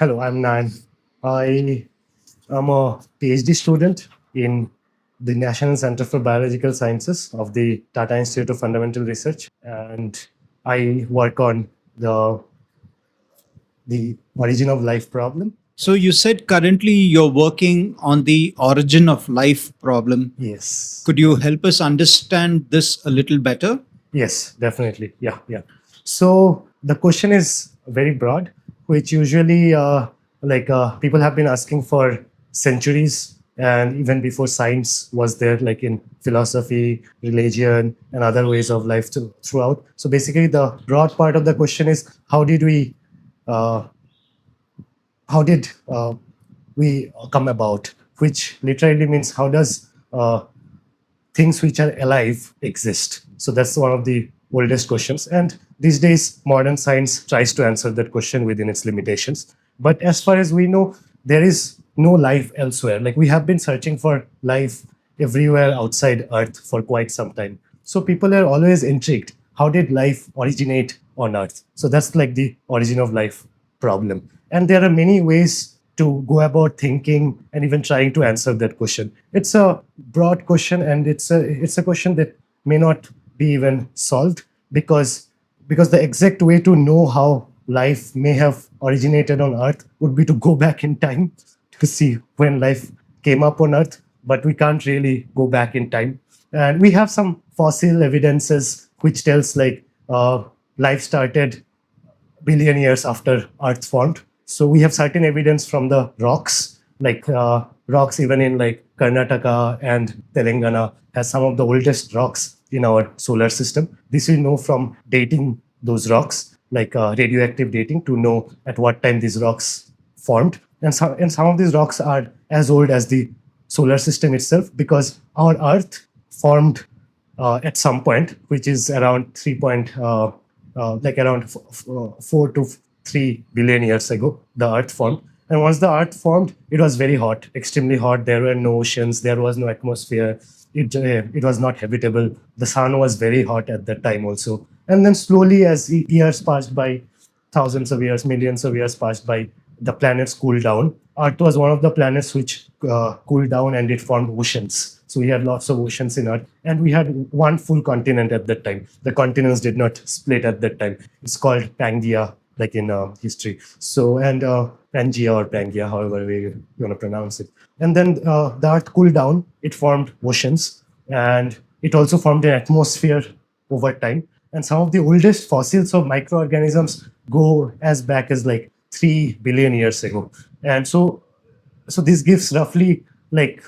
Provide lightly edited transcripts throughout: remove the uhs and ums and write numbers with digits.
Hello, I'm Nayan. I am a PhD student in the National Center for Biological Sciences of the Tata Institute of Fundamental Research, and I work on the origin of life problem. So you said currently you're working on the origin of life problem. Yes. Could you help us understand this a little better? Yes, definitely. Yeah. So the question is very broad, which usually people have been asking for centuries, and even before science was there, like in philosophy, religion, and other ways of life throughout. So basically, the broad part of the question is uh, how did we come about? Which literally means how does things which are alive exist? So that's one of the oldest questions. And these days, modern science tries to answer that question within its limitations. But as far as we know, there is no life elsewhere. Like we have been searching for life everywhere outside Earth for quite some time. So people are always intrigued. How did life originate on Earth? So that's like the origin of life problem. And there are many ways to go about thinking and even trying to answer that question. It's a broad question, and it's a question that may not be even solved because the exact way to know how life may have originated on Earth would be to go back in time to see when life came up on Earth, but we can't really go back in time. And we have some fossil evidences which tells life started billion years after Earth formed. So we have certain evidence from the rocks, rocks even in like Karnataka and Telangana has some of the oldest rocks in our solar system. This we know from dating those rocks, radioactive dating, to know at what time these rocks formed. And some of these rocks are as old as the solar system itself, because our Earth formed at some point, which is around 4 to 3 billion years ago, the Earth formed. And once the Earth formed, it was very hot, extremely hot. There were no oceans, there was no atmosphere. It was not habitable. The sun was very hot at that time also. And then slowly, as years passed by, thousands of years, millions of years passed by, the planets cooled down. Earth was one of the planets which cooled down, and it formed oceans. So we had lots of oceans in Earth, and we had one full continent at that time. The continents did not split at that time. It's called Pangaea, like in history. So and Pangea or Pangaea, however we want to pronounce it. And then the Earth cooled down. It formed oceans, and it also formed an atmosphere over time. And some of the oldest fossils of microorganisms go as back as like 3 billion years ago. And so this gives roughly like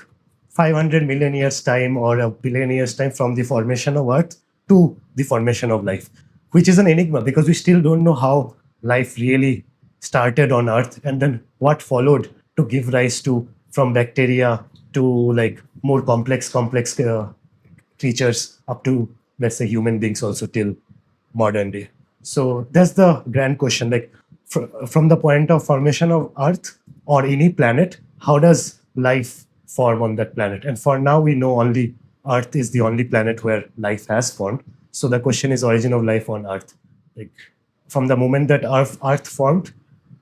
500 million years time or a billion years time from the formation of Earth to the formation of life, which is an enigma because we still don't know how life really started on Earth, and then what followed to give rise to, from bacteria to like more complex creatures up to, let's say, human beings also till modern day. So that's the grand question. Like from the point of formation of Earth or any planet, how does life form on that planet? And for now, we know only Earth is the only planet where life has formed. So the question is origin of life on Earth. Like from the moment that Earth formed,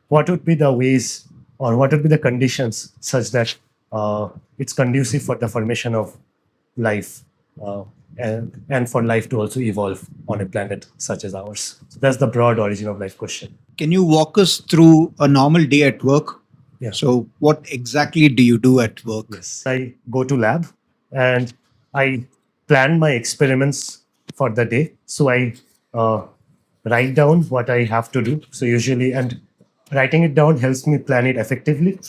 what would be the ways or what would be the conditions such that it's conducive for the formation of life, and for life to also evolve on a planet such as ours? So that's the broad origin of life question. Can you walk us through a normal day at work? Yeah. So what exactly do you do at work? Yes, I go to lab and I plan my experiments for the day. So I write down what I have to do. So usually, and writing it down helps me plan it effectively.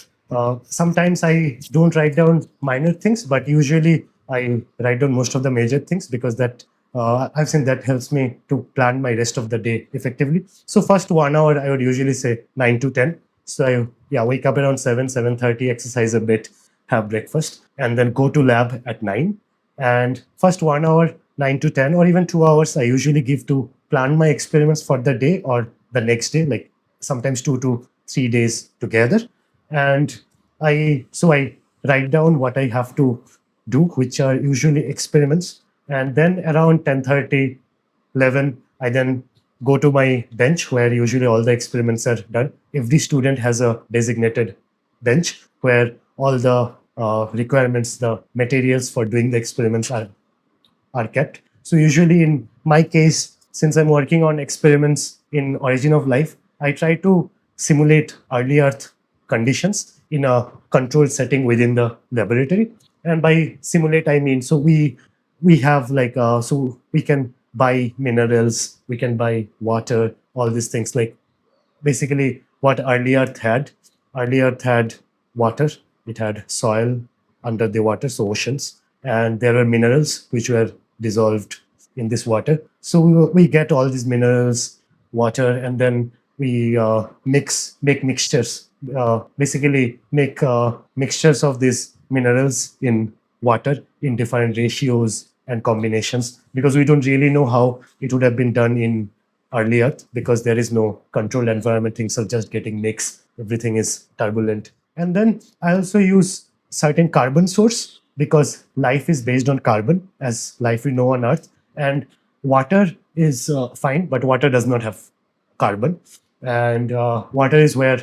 Sometimes I don't write down minor things, but usually I write down most of the major things because that I've seen that helps me to plan my rest of the day effectively. So first 1 hour, I would usually say 9 to 10. So I wake up around 7:30, exercise a bit, have breakfast, and then go to lab at 9. And first 1 hour, 9 to 10, or even 2 hours, I usually give to plan my experiments for the day or the next day, like sometimes 2 to 3 days together. And I write down what I have to do, which are usually experiments. And then around 10:30, 11, I then go to my bench where usually all the experiments are done. Every student has a designated bench where all the requirements, the materials for doing the experiments are kept. So usually in my case, since I'm working on experiments in origin of life, I try to simulate early Earth conditions in a controlled setting within the laboratory. And by simulate, I mean we have like so we can buy minerals, we can buy water, all these things like basically what early Earth had. Early Earth had water, it had soil under the water, so oceans, and there were minerals which were dissolved in this water. So we get all these minerals, water, and then we make mixtures. Basically, make mixtures of these minerals in water in different ratios and combinations because we don't really know how it would have been done in early Earth because there is no controlled environment. Things are just getting mixed. Everything is turbulent. And then I also use certain carbon source because life is based on carbon as life we know on Earth. And water is fine, but water does not have carbon. And water is where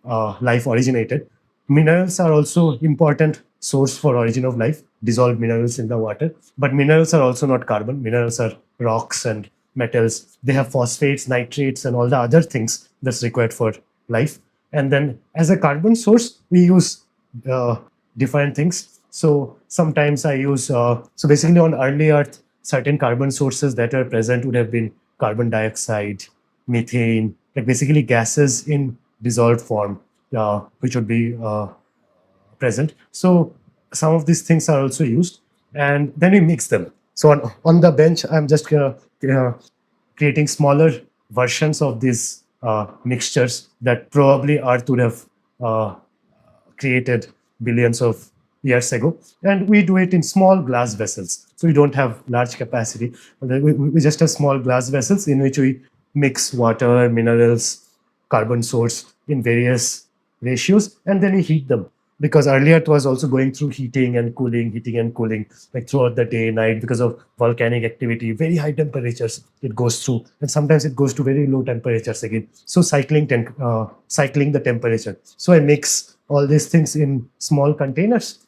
life originated. Minerals are also important source for origin of life, dissolved minerals in the water. But minerals are also not carbon. Minerals are rocks and metals. They have phosphates, nitrates, and all the other things that's required for life. And then as a carbon source, we use uh, different things. So sometimes I use, so basically on early Earth, certain carbon sources that are present would have been carbon dioxide, methane, like basically gases in dissolved form, which would be present. So some of these things are also used, and then we mix them. So on the bench, I'm just creating smaller versions of these mixtures that probably Earth would have uh, created billions of years ago. And we do it in small glass vessels. So we don't have large capacity. We just have small glass vessels in which we mix water, minerals, carbon source in various ratios, and then we heat them. Because earlier it was also going through heating and cooling, like throughout the day, night, because of volcanic activity, very high temperatures it goes through, and sometimes it goes to very low temperatures again. So cycling the temperature. So I mix all these things in small containers,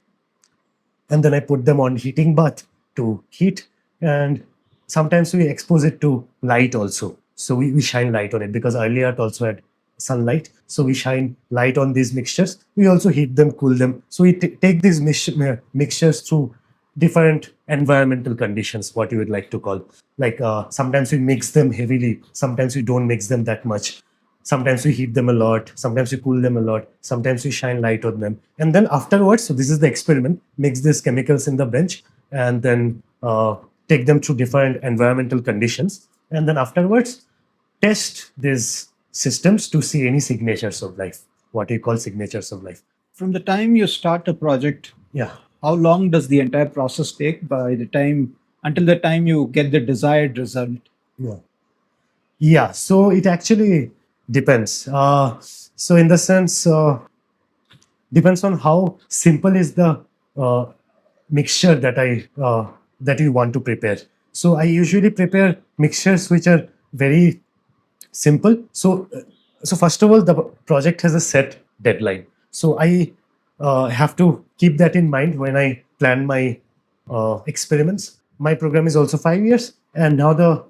and then I put them on heating bath to heat. And sometimes we expose it to light also. So we shine light on it because earlier it also had sunlight. So we shine light on these mixtures. We also heat them, cool them. So we take these mixtures through different environmental conditions, what you would like to call. Like sometimes we mix them heavily, sometimes we don't mix them that much. Sometimes we heat them a lot, sometimes we cool them a lot, sometimes we shine light on them. And then afterwards, so this is the experiment, mix these chemicals in the bench and then take them through different environmental conditions. And then afterwards, test these systems to see any signatures of life, what you call signatures of life. From the time you start a project, Yeah. how long does the entire process take by the time until the time you get the desired result? Yeah. Yeah. So it actually depends. So in the sense, depends on how simple is the uh, mixture that you want to prepare. So I usually prepare mixtures which are very simple. So first of all, the project has a set deadline. So I have to keep that in mind when I plan my experiments. My program is also 5 years, and now the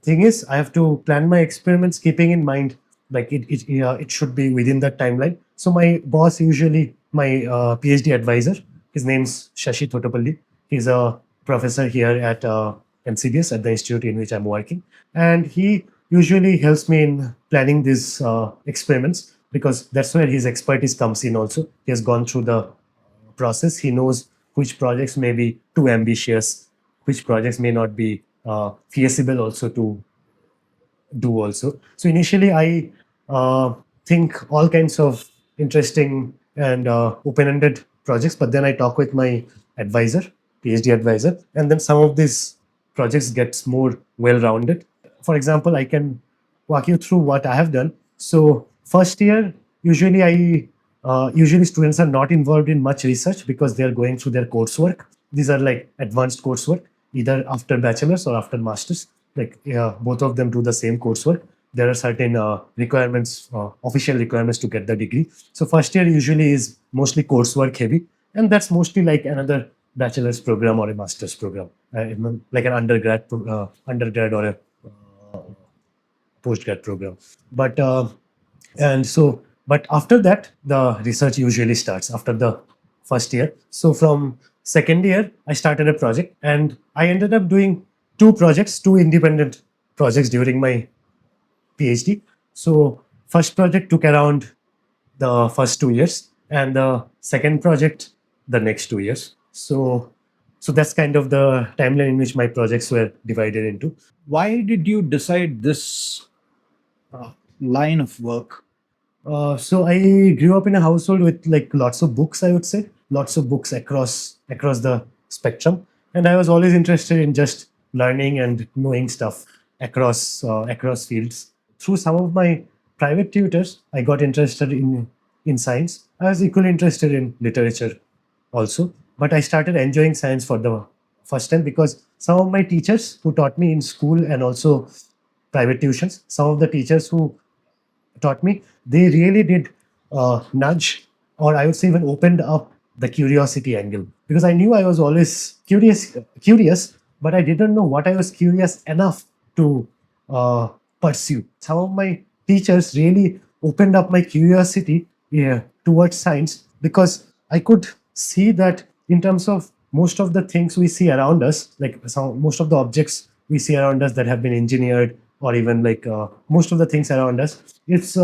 thing is I have to plan my experiments keeping in mind like it should be within that timeline. So my boss, usually my PhD advisor, his name's Shashi Thotapalli. He's a professor here at NCBS at the institute in which I'm working, and he usually helps me in planning these experiments because that's where his expertise comes in. Also, he has gone through the process. He knows which projects may be too ambitious, which projects may not be feasible also to do also. So initially, I think all kinds of interesting and open-ended projects, but then I talk with my advisor, PhD advisor, and then some of these projects gets more well-rounded. For example, I can walk you through what I have done. So first year, usually students are not involved in much research because they are going through their coursework. These are like advanced coursework, either after bachelor's or after master's. like both of them do the same coursework. There are certain requirements, official requirements to get the degree. So first year usually is mostly coursework heavy, and that's mostly like another bachelor's program or a master's program, like an undergrad or a uh, postgrad program. But and so, but after that, the research usually starts after the first year. So from second year, I started a project, and I ended up doing two independent projects during my PhD. So first project took around the first 2 years, and the second project the next 2 years. So that's kind of the timeline in which my projects were divided into. Why did you decide this line of work? So I grew up in a household with like lots of books. I would say lots of books across the spectrum, and I was always interested in just learning and knowing stuff across fields. Through some of my private tutors, I got interested in science. I was equally interested in literature also, but I started enjoying science for the first time because some of my teachers who taught me in school and also private tuitions, some of the teachers who taught me, they really did nudge, or I would say even opened up the curiosity angle, because I knew I was always curious, but I didn't know what I was curious enough to pursue. Some of my teachers really opened up my curiosity, yeah, towards science, because I could see that in terms of most of the things we see around us, like most of the objects we see around us that have been engineered, or even like most of the things around us, it's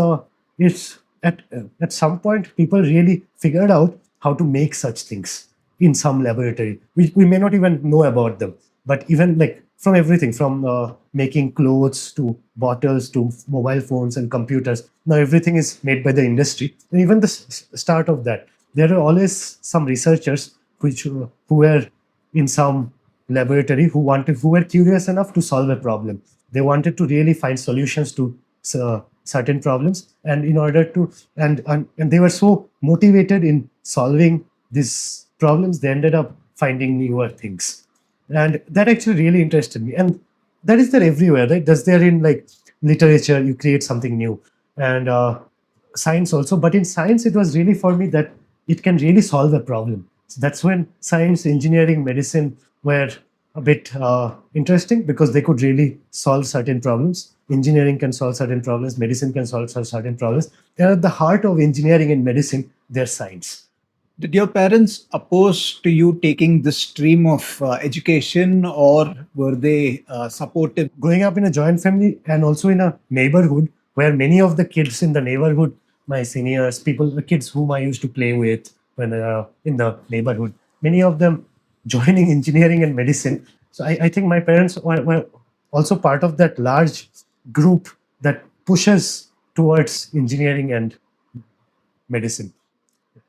at some point people really figured out how to make such things in some laboratory. We may not even know about them, but even like from everything from making clothes to bottles to mobile phones and computers, now everything is made by the industry. And even the start of that, there are always some researchers who were in some laboratory who were curious enough to solve a problem. They wanted to really find solutions to certain problems, and in order to and they were so motivated in solving these problems, they ended up finding newer things, and that actually really interested me. And that is there everywhere, right? That's there in like literature. You create something new, and science also. But in science, it was really for me that it can really solve a problem. So that's when science, engineering, medicine were a bit interesting, because they could really solve certain problems. Engineering can solve certain problems, medicine can solve certain problems. And at the heart of engineering and medicine, they're science. Did your parents oppose to you taking this stream of education, or were they supportive? Growing up in a joint family and also in a neighborhood where many of the kids in the neighborhood, my seniors, people, the kids whom I used to play with when in the neighborhood, many of them joining engineering and medicine. So I think my parents were also part of that large group that pushes towards engineering and medicine.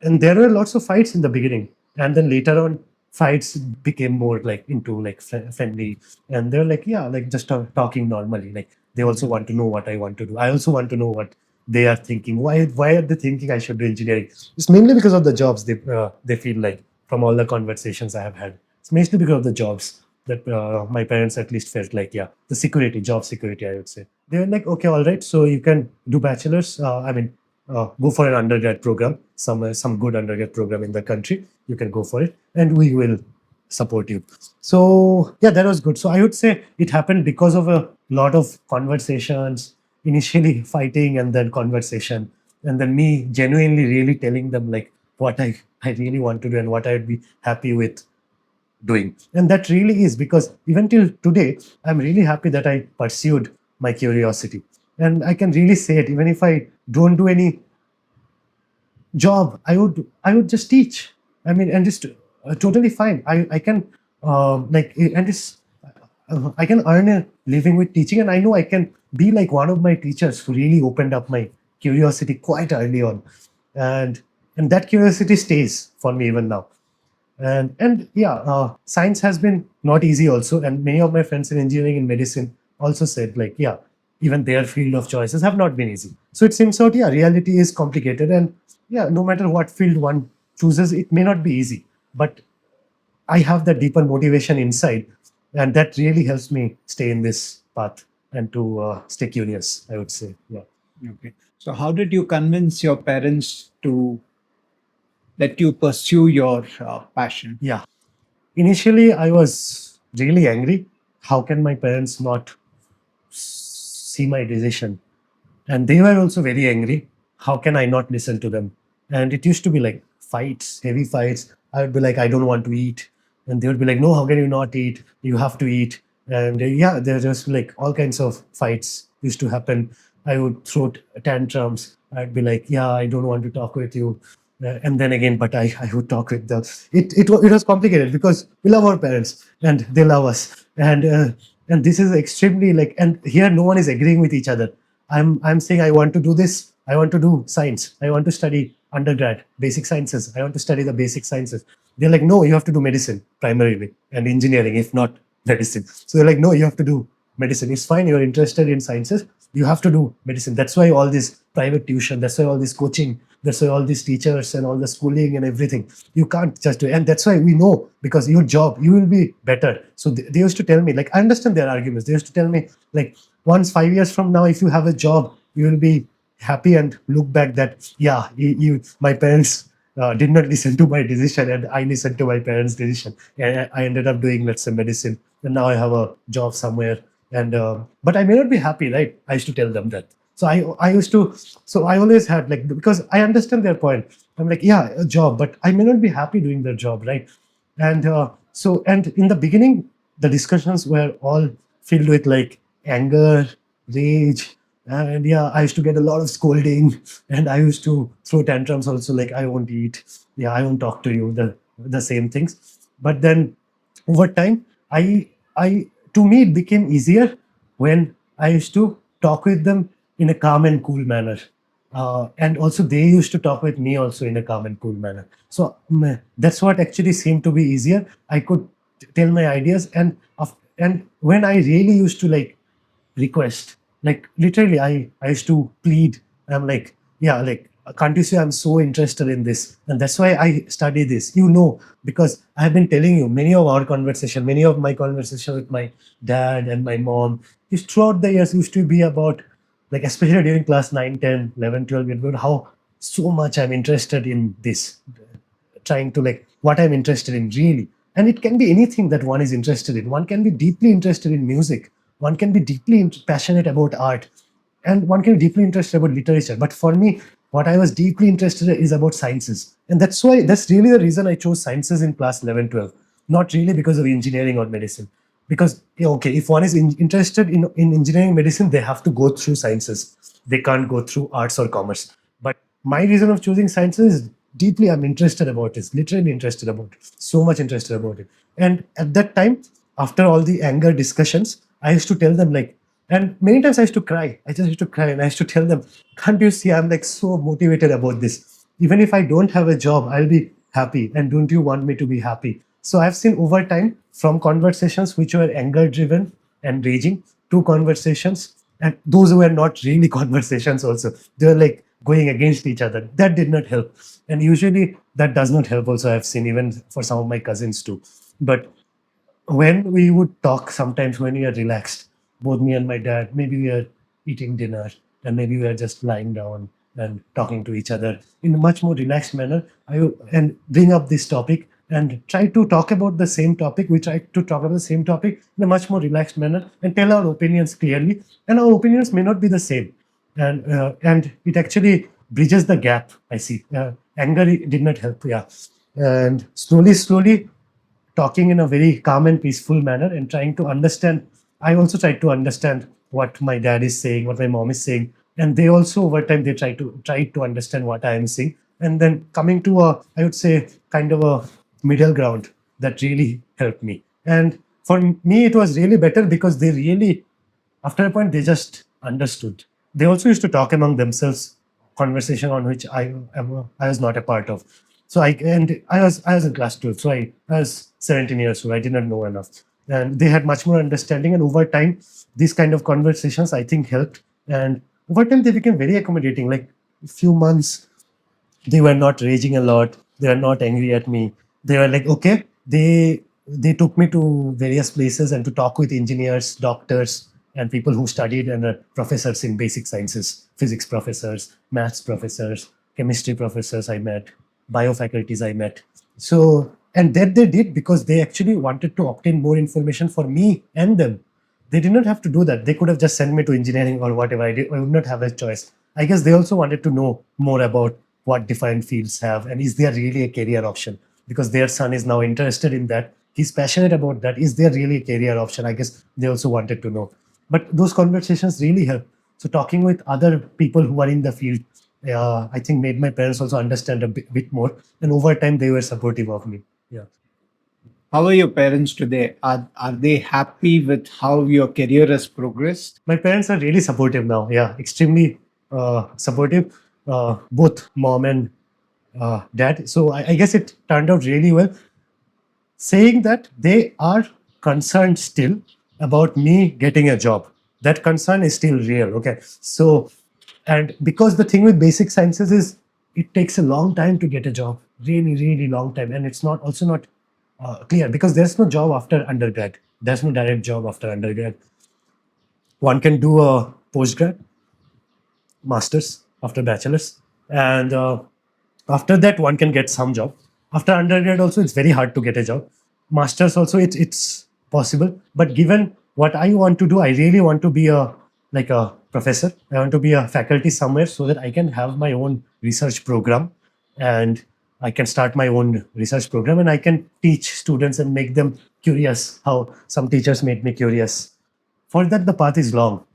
And there were lots of fights in the beginning, and then later on fights became more like into like friendly, and they're like, yeah, like just talking normally. Like they also want to know what I want to do, I also want to know what they are thinking. Why are they thinking I should do engineering? It's mainly because of the jobs. They feel like, from all the conversations I have had, it's mostly because of the jobs that my parents at least felt like, yeah, the security, job security, I would say. They were like, okay, all right, so you can do bachelor's, go for an undergrad program, some good undergrad program in the country. You can go for it, and we will support you. So yeah, that was good. So I would say it happened because of a lot of conversations, initially fighting and then conversation, and then me genuinely really telling them like what I really want to do and what I'd be happy with doing. And that really is, because even till today, I'm really happy that I pursued my curiosity. And I can really say it, even if I don't do any job, I would just teach. I mean, and it's totally fine. I can and it's I can earn a living with teaching, and I know I can be like one of my teachers who really opened up my curiosity quite early on, and that curiosity stays for me even now. And yeah, science has been not easy also, and many of my friends in engineering and medicine also said like, yeah, even their field of choices have not been easy. So it seems out, yeah, reality is complicated, and yeah, no matter what field one chooses, it may not be easy, but I have that deeper motivation inside, and that really helps me stay in this path and to stay curious, I would say. Yeah. Okay. So, how did you convince your parents to let you pursue your passion? Yeah. Initially, I was really angry. How can my parents not see my decision? And they were also very angry. How can I not listen to them? And it used to be like fights, heavy fights. I would be like, I don't want to eat. And they would be like, no, how can you not eat? You have to eat. And yeah, there just like all kinds of fights used to happen. I would throw tantrums. I'd be like, yeah, I don't want to talk with you. And then again, but I would talk with them. It was complicated because we love our parents and they love us. And this is extremely like, and here no one is agreeing with each other. I'm saying I want to do this. I want to do science. I want to study undergrad, basic sciences. I want to study the basic sciences. They're like, no, you have to do medicine primarily and engineering, if not medicine. So they're like, no, you have to do medicine. It's fine. You're interested in sciences. You have to do medicine. That's why all this private tuition. That's why all this coaching. That's why all these teachers and all the schooling and everything. You can't just do it. And that's why we know because your job, you will be better. So they used to tell me, like, I understand their arguments. They used to tell me, like, once 5 years from now, if you have a job, you will be happy and look back that, yeah, my parents did not listen to my decision and I listened to my parents' decision. And I ended up doing, let's say, medicine. And now I have a job somewhere. And but I may not be happy, right? I used to tell them that. So I used to, so I always had like, because I understand their point. I'm like, yeah, a job, but I may not be happy doing their job, right? And and in the beginning, the discussions were all filled with like anger, rage, and yeah, I used to get a lot of scolding, and I used to throw tantrums also, like I won't eat, yeah, I won't talk to you, the same things. But then over time, I to me it became easier when I used to talk with them in a calm and cool manner. And also they used to talk with me also in a calm and cool manner. So that's what actually seemed to be easier. I could tell my ideas, and when I really used to like request, like literally, I used to plead. I'm like, yeah, like, can't you see I'm so interested in this, and that's why I study this. Because I have been telling you many of my conversation with my dad and my mom is throughout the years used to be about, like, especially during class 9, 10, 11, 12, about how so much I'm interested in this, trying to like what I'm interested in really. And it can be anything that one is interested in. One can be deeply interested in music. One can be deeply passionate about art, and one can be deeply interested about literature. But for me, what I was deeply interested in is about sciences, and that's really the reason I chose sciences in class 11, 12. Not really because of engineering or medicine, because yeah, okay, if one is interested in engineering medicine, they have to go through sciences. They can't go through arts or commerce. But my reason of choosing sciences is deeply I'm interested about it, literally interested about it, so much interested about it. And at that time, after all the anger discussions, I used to tell them, like, and many times I used to cry. I just used to cry and I used to tell them, can't you see I'm like so motivated about this? Even if I don't have a job, I'll be happy. And don't you want me to be happy? So I've seen over time, from conversations which were anger driven and raging to conversations, and those were not really conversations also. They were like going against each other. That did not help. And usually that does not help also, I've seen, even for some of my cousins too. But when we would talk, sometimes when we are relaxed, both me and my dad, maybe we are eating dinner and maybe we are just lying down and talking to each other in a much more relaxed manner, and bring up this topic and try to talk about the same topic. We try to talk about the same topic in a much more relaxed manner and tell our opinions clearly. And our opinions may not be the same, and it actually bridges the gap. I see. Anger did not help. Yeah, and slowly talking in a very calm and peaceful manner and trying to understand. I also try to understand what my dad is saying, what my mom is saying, and they also over time they try to understand what I am saying, and then coming to a, I would say, kind of a middle ground that really helped me. And for me, it was really better because they really, after a point, they just understood. They also used to talk among themselves, conversation on which I was not a part of. So I was in class 12, so I was 17 years old. I did not know enough, and they had much more understanding. And over time, these kind of conversations, I think, helped. And over time, they became very accommodating. Like, few months, they were not raging a lot. They were not angry at me. They were like, okay. They took me to various places and to talk with engineers, doctors, and people who studied and are professors in basic sciences, physics professors, maths professors, chemistry professors I met, bio faculties I met. So, and that they did because they actually wanted to obtain more information for me and them. They did not have to do that. They could have just sent me to engineering or whatever. I would not have a choice. I guess they also wanted to know more about what different fields have and is there really a career option, because their son is now interested in that. He's passionate about that. Is there really a career option? I guess they also wanted to know. But those conversations really help. So talking with other people who are in the field, I think made my parents also understand a bit more. And over time, they were supportive of me. Yeah. How are your parents today? Are they happy with how your career has progressed? My parents are really supportive now. Yeah, extremely supportive. Both mom and dad. So I guess it turned out really well. Saying that they are concerned still about me getting a job. That concern is still real. Okay. So, and because the thing with basic sciences is it takes a long time to get a job, really, really long time. And it's not also not clear because there's no job after undergrad. There's no direct job after undergrad. One can do a postgrad, masters after bachelor's, and after that one can get some job. After undergrad also it's very hard to get a job. Masters also it's possible, but given what I want to do, I really want to be a like a professor. I want to be a faculty somewhere so that I can have my own research program, and I can start my own research program and I can teach students and make them curious, how some teachers made me curious. For that the path is long.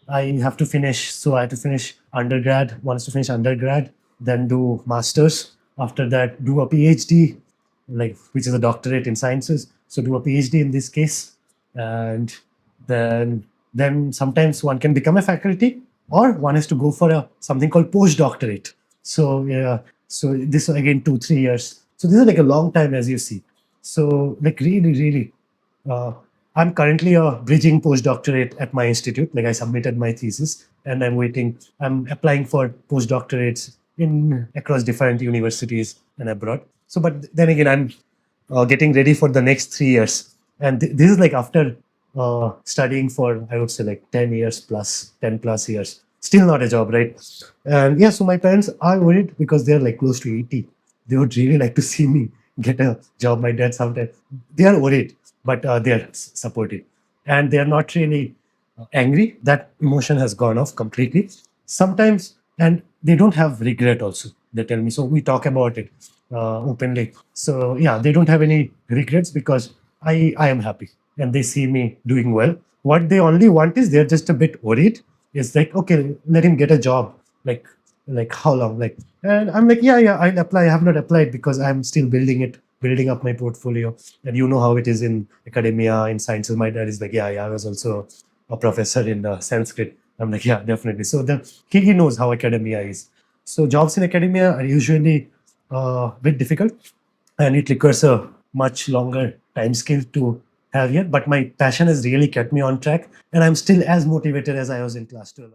I have to finish. So I have to finish undergrad. One is to finish undergrad, then do masters. After that, do a PhD, like which is a doctorate in sciences. So do a PhD in this case, and then sometimes one can become a faculty, or one has to go for a something called postdoctorate. So yeah, so this again 2 3 years. So this is like a long time, as you see. So like really, really I'm currently a bridging postdoctorate at my institute. Like I submitted my thesis and I'm waiting. I'm applying for postdoctorates in across different universities and abroad. So, but then again, I'm getting ready for the next 3 years. And this is like after studying for, I would say like 10 years plus, 10 plus years. Still not a job, right? And yeah, so my parents are worried because they're like close to 80. They would really like to see me get a job. My dad sometimes, they are worried, but they are supportive, and they are not really angry. That emotion has gone off completely sometimes, and they don't have regret also. They tell me, so we talk about it openly. So yeah, they don't have any regrets because I am happy and they see me doing well. What they only want is they're just a bit worried. It's like, okay, let him get a job. Like how long? Like, and I'm like, yeah, I'll apply. I have not applied because I'm still building up my portfolio. And you know how it is in academia, in sciences. My dad is like, yeah, I was also a professor in Sanskrit. I'm like, yeah, definitely. So he knows how academia is. So jobs in academia are usually a bit difficult, and it requires a much longer time scale to have here. But my passion has really kept me on track, and I'm still as motivated as I was in class 12.